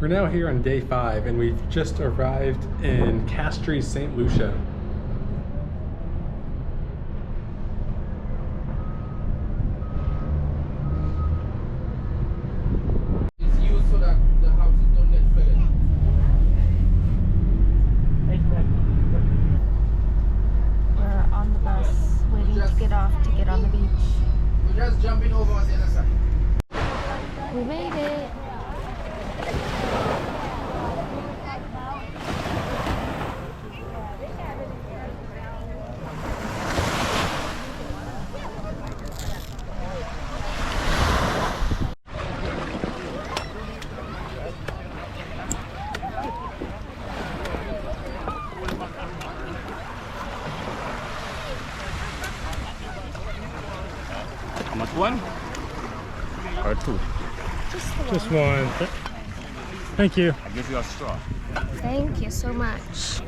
now here on day 5 and we've just arrived in Castries, St. Lucia. It's used so that the houses don't get flooded. We're on the bus waiting to get off to get on the beach. We're just jumping over on the other side. We made it. How much, one? Or two? Just one. Thank you. I give you a straw. Thank you so much.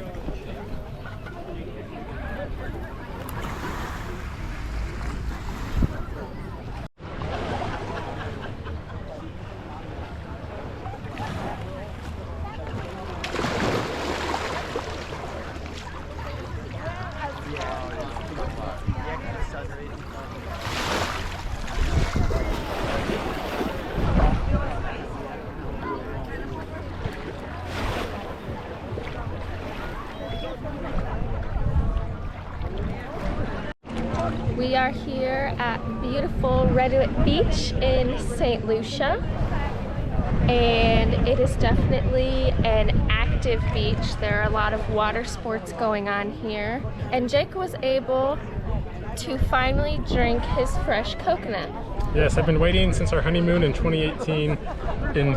We are here at beautiful Reduit Beach in St. Lucia, and it is definitely an active beach. There are a lot of water sports going on here, and Jake was able to finally drink his fresh coconut. Yes, I've been waiting since our honeymoon in 2018 in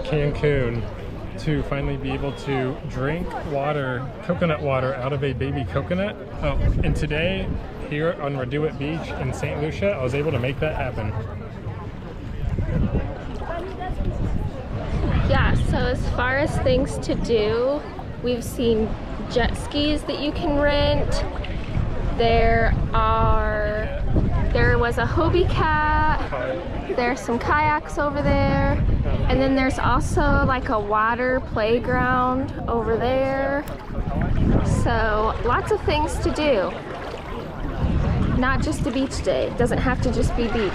Cancun to finally be able to drink water, coconut water, out of a baby coconut. Oh, and today here on Reduit Beach in St. Lucia, I was able to make that happen. Yeah, so as far as things to do, we've seen jet skis that you can rent. There was a Hobie cat. There's some kayaks over there. And then there's also like a water playground over there. So lots of things to do. Not just a beach day. It doesn't have to just be beach.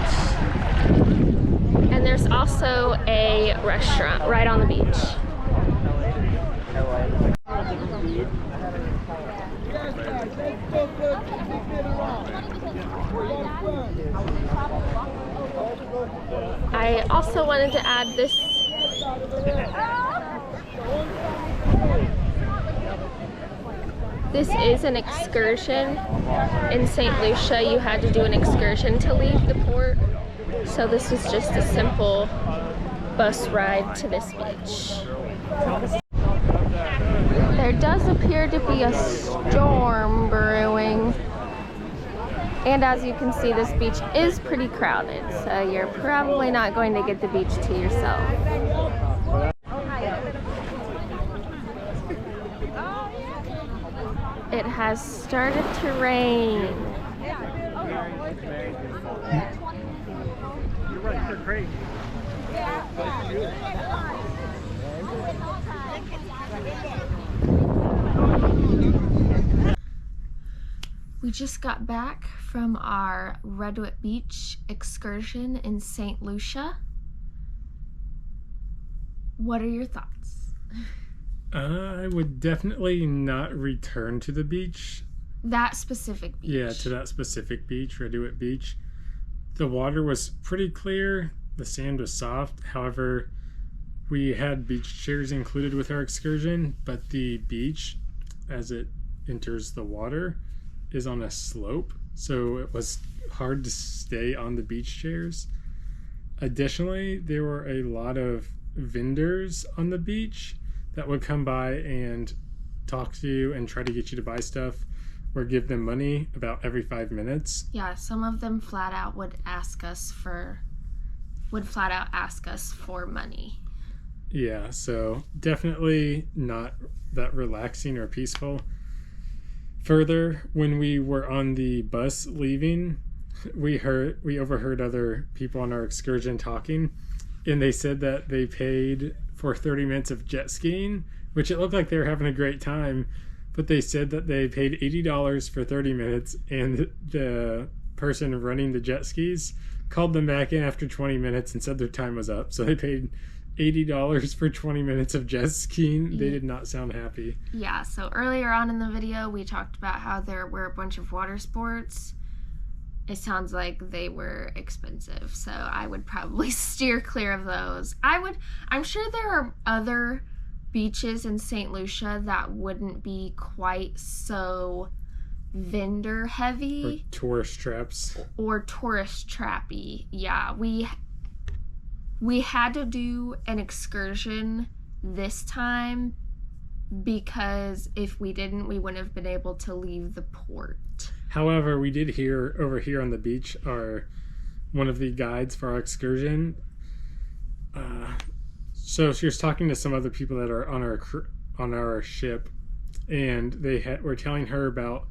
And there's also a restaurant right on the beach. I also wanted to add this. This is an excursion. In St. Lucia, you had to do an excursion to leave the port. So this was just a simple bus ride to this beach. There does appear to be a storm brewing. And as you can see, this beach is pretty crowded, so you're probably not going to get the beach to yourself. It has started to rain. You're running for crazy. We just got back from our Reduit Beach excursion in St. Lucia. What are your thoughts? I would definitely not return to the beach. That specific beach. Yeah, to that specific beach, Reduit Beach. The water was pretty clear. The sand was soft. However, we had beach chairs included with our excursion, but the beach, as it enters the water, is on a slope, so it was hard to stay on the beach chairs. Additionally, there were a lot of vendors on the beach that would come by and talk to you and try to get you to buy stuff or give them money about every 5 minutes. Yeah, some of them flat out would flat out ask us for money. Yeah, so definitely not that relaxing or peaceful. Further, when we were on the bus leaving, we overheard other people on our excursion talking, and they said that they paid for 30 minutes of jet skiing, which it looked like they were having a great time, but they said that they paid $80 for 30 minutes, and the person running the jet skis called them back in after 20 minutes and said their time was up. So they paid $80 for 20 minutes of jet skiing. They did not sound happy. Yeah, so earlier on in the video, we talked about how there were a bunch of water sports. It sounds like they were expensive, so I would probably steer clear of those. I'm sure there are other beaches in St. Lucia that wouldn't be quite so vendor heavy. Or tourist traps. Or tourist trappy. Yeah, we had to do an excursion this time because if we didn't, we wouldn't have been able to leave the port. However, we did hear over here on the beach one of the guides for our excursion. So she was talking to some other people that are on our ship, and they were telling her about,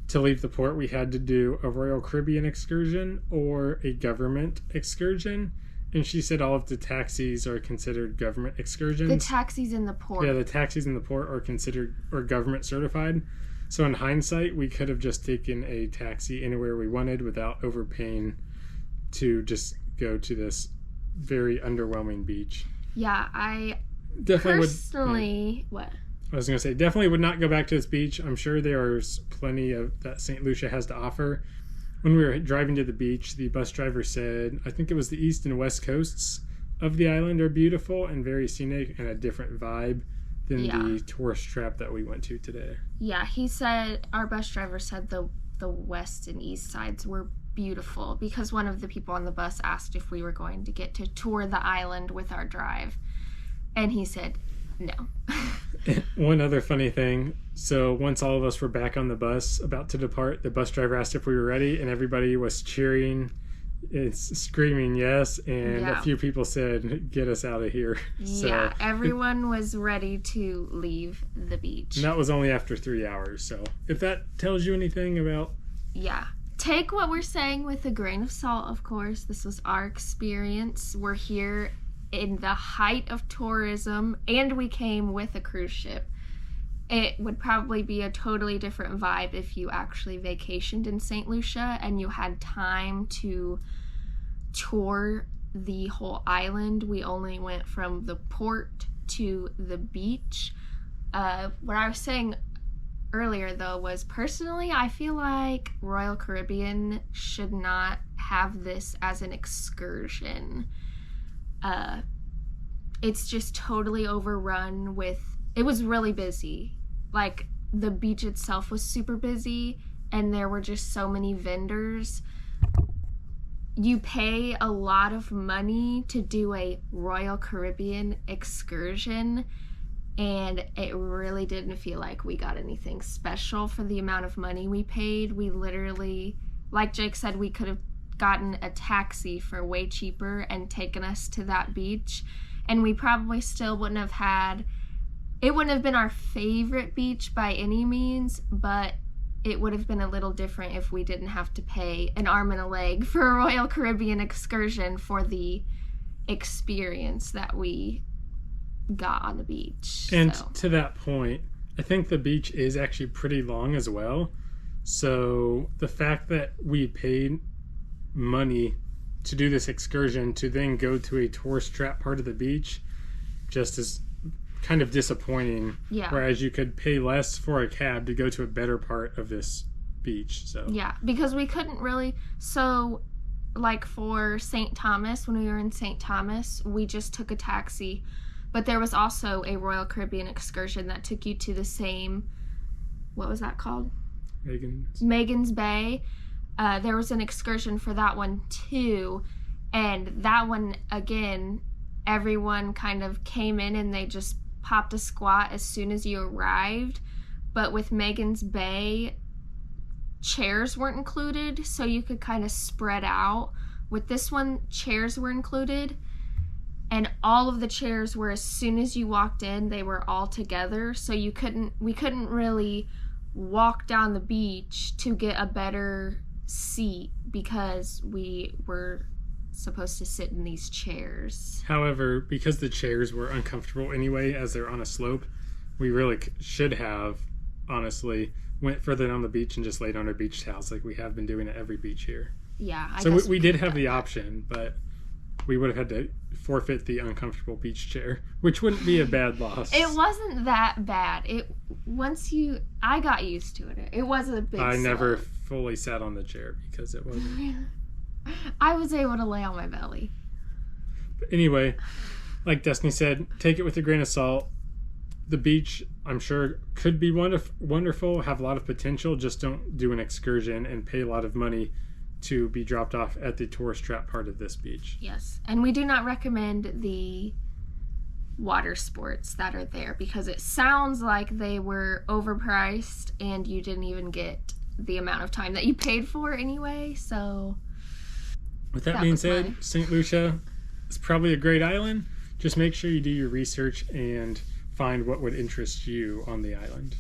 to leave the port, we had to do a Royal Caribbean excursion or a government excursion. And she said all of the taxis are considered government excursions. The taxis in the port. Yeah, the taxis in the port are considered or government certified. So in hindsight, we could have just taken a taxi anywhere we wanted without overpaying to just go to this very underwhelming beach. Yeah, I definitely personally... What? I was going to say, definitely would not go back to this beach. I'm sure there's plenty of that St. Lucia has to offer. When we were driving to the beach, the bus driver said, I think it was the east and west coasts of the island are beautiful and very scenic and a different vibe than the tourist trap that we went to today. Yeah, he said, our bus driver said the west and east sides were beautiful because one of the people on the bus asked if we were going to get to tour the island with our drive. And he said, no. One other funny thing. So once all of us were back on the bus about to depart, the bus driver asked if we were ready, and everybody was cheering and screaming yes, and a few people said, get us out of here. Yeah, so everyone was ready to leave the beach. And that was only after 3 hours. So if that tells you anything about... Yeah. Take what we're saying with a grain of salt, of course. This was our experience. We're here in the height of tourism, and we came with a cruise ship. It would probably be a totally different vibe if you actually vacationed in St. Lucia and you had time to tour the whole island. We only went from the port to the beach. What I was saying earlier, though, was personally, I feel like Royal Caribbean should not have this as an excursion. It's just totally overrun with... It was really busy. Like, the beach itself was super busy, and there were just so many vendors. You pay a lot of money to do a Royal Caribbean excursion, and it really didn't feel like we got anything special for the amount of money we paid. We literally, like Jake said, we could have gotten a taxi for way cheaper and taken us to that beach, and we probably still wouldn't have had... It wouldn't have been our favorite beach by any means, but it would have been a little different if we didn't have to pay an arm and a leg for a Royal Caribbean excursion for the experience that we got on the beach. And to that point, I think the beach is actually pretty long as well. So the fact that we paid money to do this excursion to then go to a tourist trap part of the beach just is kind of disappointing. Yeah. Whereas you could pay less for a cab to go to a better part of this beach. So yeah, because we couldn't really... So, like for St. Thomas, when we were in St. Thomas, we just took a taxi. But there was also a Royal Caribbean excursion that took you to the same... What was that called? Megan's Bay. There was an excursion for that one too. And that one, again, everyone kind of came in and they just popped a squat as soon as you arrived. But with Megan's Bay, chairs weren't included, so you could kind of spread out. With this one, chairs were included, and all of the chairs were, as soon as you walked in, they were all together, so we couldn't really walk down the beach to get a better seat because we were supposed to sit in these chairs. However, because the chairs were uncomfortable anyway, as they're on a slope, we really should have, honestly, went further down the beach and just laid on our beach towels like we have been doing at every beach here. Yeah, I So guess we did have could've the done option, but we would have had to forfeit the uncomfortable beach chair, which wouldn't be a bad loss. that. It wasn't that bad. I got used to it. It wasn't a big I never slope. fully sat on the chair because it wasn't. I was able to lay on my belly. But anyway, like Destiny said, take it with a grain of salt. The beach, I'm sure, could be wonderful, have a lot of potential. Just don't do an excursion and pay a lot of money to be dropped off at the tourist trap part of this beach. Yes, and we do not recommend the water sports that are there because it sounds like they were overpriced and you didn't even get the amount of time that you paid for anyway. So With that That being was said, my- St. Lucia is probably a great island. Just make sure you do your research and find what would interest you on the island.